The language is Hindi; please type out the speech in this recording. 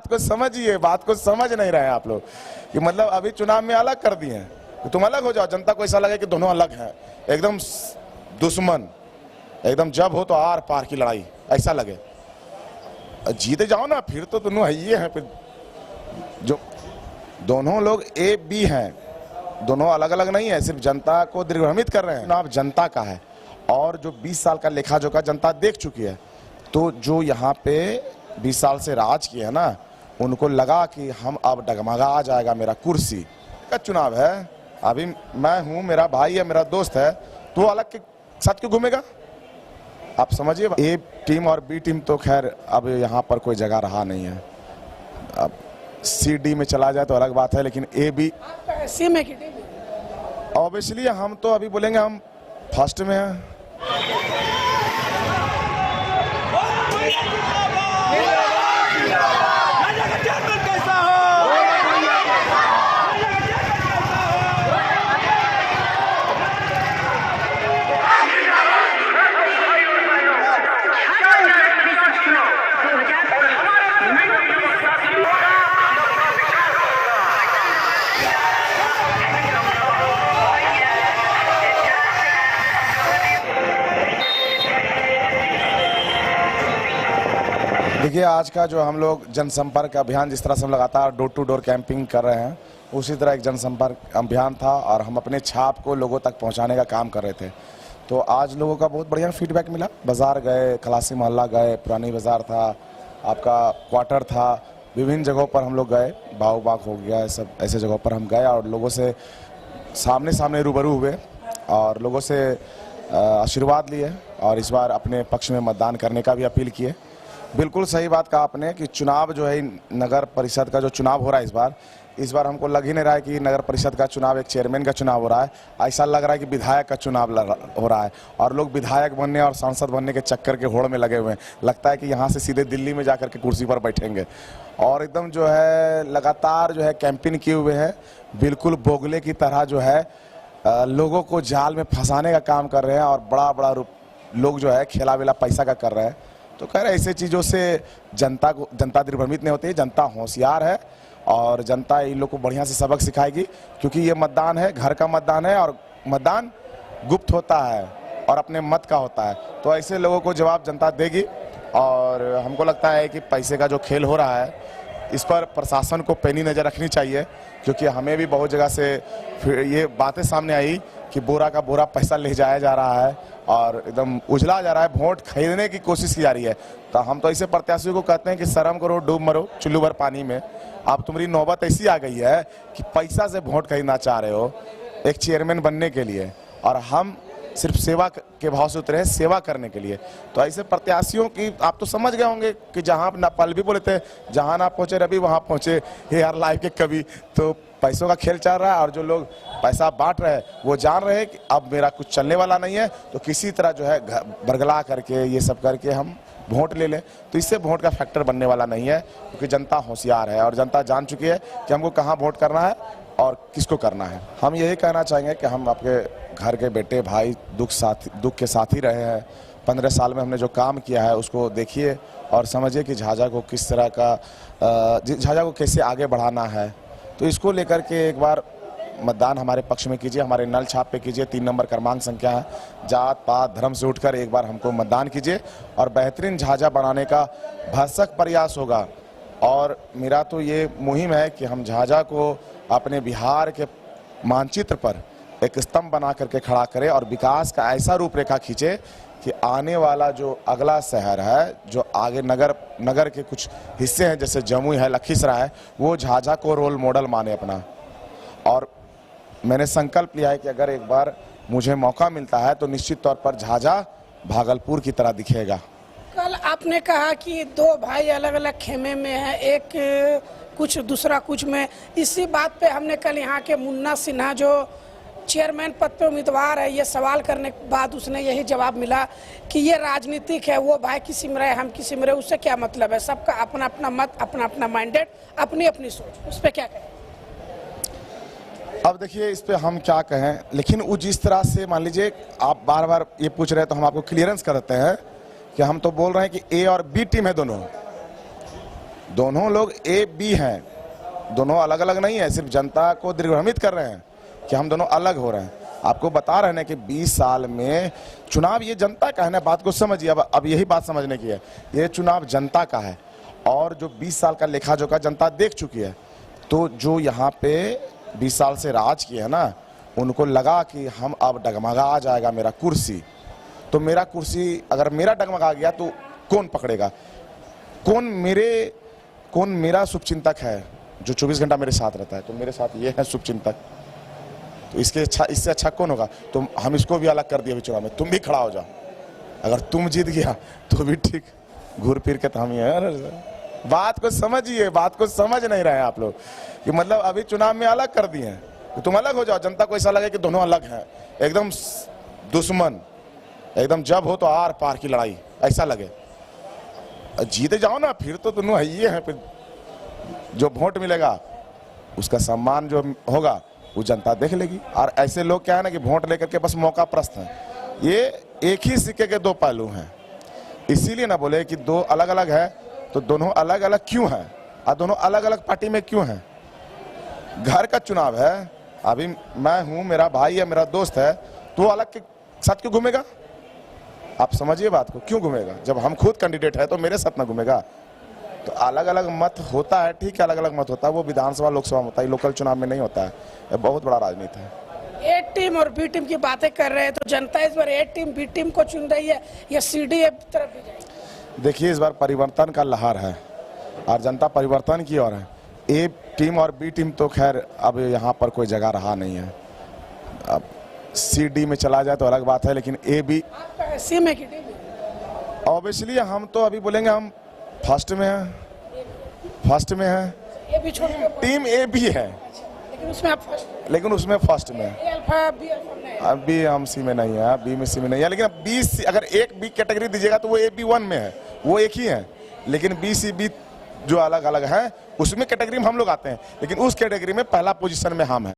बात को समझिए, बात को समझ नहीं रहे हैं आप लोग कि मतलब अभी चुनाव में अलग कर दिए हैं तो तुम अलग हो जाओ। जनता को ऐसा लगे कि दोनों अलग हैं, एकदम दुश्मन, एकदम जब हो तो आर पार की लड़ाई ऐसा लगे। जीते जाओ ना, फिर तो दोनों ये हैं। फिर जो दोनों लोग ए बी हैं, दोनों अलग अलग नहीं है, सिर्फ जनता को दिग्भ्रमित कर रहे हैं। चुनाव जनता का है और जो 20 साल का लेखा जोखा जनता देख चुकी है। तो जो यहाँ पे 20 साल से राज किए हैं ना, उनको लगा कि हम अब डगमगा जाएगा मेरा कुर्सी का चुनाव है। अभी मैं हूँ, मेरा भाई है, मेरा दोस्त है, तो वो अलग के साथ क्यों घूमेगा? आप समझिए। ए टीम और बी टीम तो खैर अब यहाँ पर कोई जगह रहा नहीं है। अब सी डी में चला जाए तो अलग बात है, लेकिन ए बी सी में की टीम ऑब्वियसली हम तो अभी बोलेंगे हम फर्स्ट में हैं। देखिए, आज का जो हम लोग जनसंपर्क अभियान, जिस तरह से हम लगातार डोर टू डोर कैंपिंग कर रहे हैं, उसी तरह एक जनसंपर्क अभियान था और हम अपने छाप को लोगों तक पहुंचाने का काम कर रहे थे। तो आज लोगों का बहुत बढ़िया फीडबैक मिला। बाजार गए, खलासी मोहल्ला गए, पुरानी बाजार था, आपका क्वार्टर था, विभिन्न जगहों पर हम लोग गए, बाग बाग हो गया, सब ऐसे जगहों पर हम गए और लोगों से सामने सामने रूबरू हुए और लोगों से आशीर्वाद लिए और इस बार अपने पक्ष में मतदान करने का भी अपील किए। बिल्कुल सही बात कहा आपने कि चुनाव जो है, नगर परिषद का जो चुनाव हो रहा है इस बार हमको लग ही नहीं रहा है कि नगर परिषद का चुनाव एक चेयरमैन का चुनाव हो रहा है। ऐसा लग रहा है कि विधायक का चुनाव हो रहा है और लोग विधायक बनने और सांसद बनने के चक्कर के होड़ में लगे हुए हैं। लगता है कि यहाँ से सीधे दिल्ली में जाकर के कुर्सी पर बैठेंगे और एकदम जो है लगातार जो है कैंपेन किए हुए हैं। बिल्कुल बोगले की तरह जो है लोगों को जाल में फंसाने का काम कर रहे हैं और बड़ा बड़ा लोग जो है खेला वेला पैसा का कर रहे हैं। तो खैर ऐसे चीज़ों से जनता दिग्भ्रमित नहीं होती है। जनता होशियार है और जनता इन लोग को बढ़िया से सबक सिखाएगी, क्योंकि ये मतदान है, घर का मतदान है और मतदान गुप्त होता है और अपने मत का होता है। तो ऐसे लोगों को जवाब जनता देगी और हमको लगता है कि पैसे का जो खेल हो रहा है इस पर प्रशासन को पैनी नज़र रखनी चाहिए, क्योंकि हमें भी बहुत जगह से ये बातें सामने आई कि बोरा का बोरा पैसा ले जाया जा रहा है और एकदम उजला जा रहा है, वोट खरीदने की कोशिश की जा रही है। तो हम तो ऐसे प्रत्याशियों को कहते हैं कि शर्म करो, डूब मरो चुल्लू भर पानी में। अब तुम्हारी नौबत ऐसी आ गई है कि पैसा से वोट खरीदना चाह रहे हो एक चेयरमैन बनने के लिए, और हम सिर्फ सेवा के भाव से उतरे हैं, सेवा करने के लिए। तो ऐसे प्रत्याशियों की आप तो समझ गए होंगे कि जहां ना, पल भी बोले थे जहां ना पहुंचे रवि वहां पहुंचे हे हर लाइफ के कवि। तो पैसों का खेल चल रहा है और जो लोग पैसा बांट रहे हैं वो जान रहे हैं कि अब मेरा कुछ चलने वाला नहीं है, तो किसी तरह जो है बरगला करके ये सब करके हम वोट ले लें। तो इससे वोट का फैक्टर बनने वाला नहीं है, क्योंकि जनता होशियार है और जनता जान चुकी है कि हमको कहाँ वोट करना है और किसको करना है। हम यही कहना चाहेंगे कि हम आपके घर के बेटे भाई, दुख के साथ ही रहे हैं। 15 साल में हमने जो काम किया है उसको देखिए और समझिए कि झाझा को किस तरह का, झाझा को कैसे आगे बढ़ाना है। तो इसको लेकर के एक बार मतदान हमारे पक्ष में कीजिए, हमारे नल छाप पे कीजिए। 3 नंबर क्रमांक संख्या है। जात पात धर्म से उठकर एक बार हमको मतदान कीजिए और बेहतरीन झाझा बनाने का भरसक प्रयास होगा। और मेरा तो ये मुहिम है कि हम झाझा को अपने बिहार के मानचित्र पर एक स्तंभ बना करके खड़ा करें और विकास का ऐसा रूपरेखा खींचे कि आने वाला जो अगला शहर है, जो आगे नगर के कुछ हिस्से हैं जैसे जमुई है, लखीसराय है, वो झाझा को रोल मॉडल माने अपना। और मैंने संकल्प लिया है कि अगर एक बार मुझे मौका मिलता है तो निश्चित तौर पर झाझा भागलपुर की तरह दिखेगा। कल आपने कहा कि 2 भाई अलग अलग खेमे में है, एक कुछ दूसरा कुछ में। इसी बात पे हमने कल यहाँ के मुन्ना सिन्हा जो चेयरमैन पद पे उम्मीदवार है, ये सवाल करने के बाद उसने यही जवाब मिला कि ये राजनीतिक है, वो भाई किसी में रहे हम किसी में रहे, उससे क्या मतलब है। सबका अपना अपना मत, अपना अपना माइंडेड, अपनी अपनी सोच। उस पर क्या कहें? अब देखिए, इस पे हम क्या कहें, लेकिन वो जिस तरह से, मान लीजिए आप बार बार ये पूछ रहे हैं तो हम आपको क्लियरेंस कर देते हैं कि हम तो बोल रहे हैं कि ए और बी टीम है दोनों। दोनों लोग ए बी हैं, दोनों अलग अलग नहीं है, सिर्फ जनता को दिग्भ्रमित कर रहे हैं कि हम दोनों अलग हो रहे हैं। आपको बता रहे हैं कि 20 साल में चुनाव ये जनता का है ना, बात को समझिए। अब यही बात समझने की है, ये चुनाव जनता का है और जो 20 साल का लेखा जोखा जनता देख चुकी है। तो जो यहाँ पे 20 साल से राज किए है ना, उनको लगा कि हम अब डगमगा आ जाएगा मेरा कुर्सी, तो मेरा कुर्सी अगर मेरा डगमगा गया तो कौन पकड़ेगा, कौन मेरा शुभचिंतक है जो 24 घंटा मेरे साथ रहता है। तो मेरे साथ ये है शुभचिंतक, तो इससे अच्छा कौन होगा। तो हम इसको भी अलग कर दिए चुनाव में, तुम भी खड़ा हो जाओ, अगर तुम जीत गया तो भी ठीक, घूर फिर के तो हम ही हैं। बात को समझिए, बात को समझ नहीं रहे हैं आप लोग कि मतलब अभी चुनाव में अलग कर दिए हैं, तो तुम अलग हो जाओ। जनता को ऐसा लगे कि दोनों अलग हैं, एकदम दुश्मन, एकदम जब हो तो आर पार की लड़ाई ऐसा लगे। जीते जाओ ना, फिर तो दोनों ये हैं, फिर जो वोट मिलेगा उसका सम्मान जो होगा वो जनता देख लेगी। और ऐसे लोग क्या है ना कि वोट लेकर के बस मौका प्रस्त हैं। ये एक ही सिक्के के दो पहलू हैं, इसीलिए ना बोले कि दो अलग अलग है, तो दोनों अलग अलग क्यों हैं और दोनों अलग अलग पार्टी में क्यों हैं। घर का चुनाव है, अभी मैं हूं, मेरा भाई है, मेरा दोस्त है, तो वो अलग के साथ क्यों घूमेगा। आप समझिए बात को, क्यों घूमेगा। जब हम खुद कैंडिडेट है तो मेरे साथ ना घूमेगा। तो अलग अलग मत होता है, ठीक है, अलग अलग मत होता है, वो विधानसभा लोकसभा में होता है, लोकल चुनाव में नहीं होता है। ये बहुत बड़ा राजनीति है। ए टीम और बी टीम की बातें कर रहे हैं, तो जनता इस बार ए टीम बी टीम को चुन रही है या सीडीए तरफ भी जाएगी। देखिए, इस बार परिवर्तन का लहर है और जनता परिवर्तन की ओर है। ए टीम और बी टीम तो खैर अब यहाँ पर कोई जगह रहा नहीं है। अब सी डी में चला जाए तो अलग बात है, लेकिन ए बी आपका सी में की टीम ऑब्वियसली हम तो अभी बोलेंगे हम फर्स्ट में हैं, फर्स्ट में हैं। ए बी छोड़ के टीम ए बी है, लेकिन उसमें आप फर्स्ट, लेकिन उसमें फर्स्ट में है। ए अल्फा बी अल्फा नहीं है। अभी हम सी में नहीं है, बी में सी में नहीं है, लेकिन बी सी अगर एक बी कैटेगरी दीजिएगा तो वो ए बी 1 में है, वो एक ही है। लेकिन बी सी बी जो अलग अलग है उसमें कैटेगरी में हम लोग आते हैं, लेकिन उस कैटेगरी में पहला पोजीशन में हम हैं।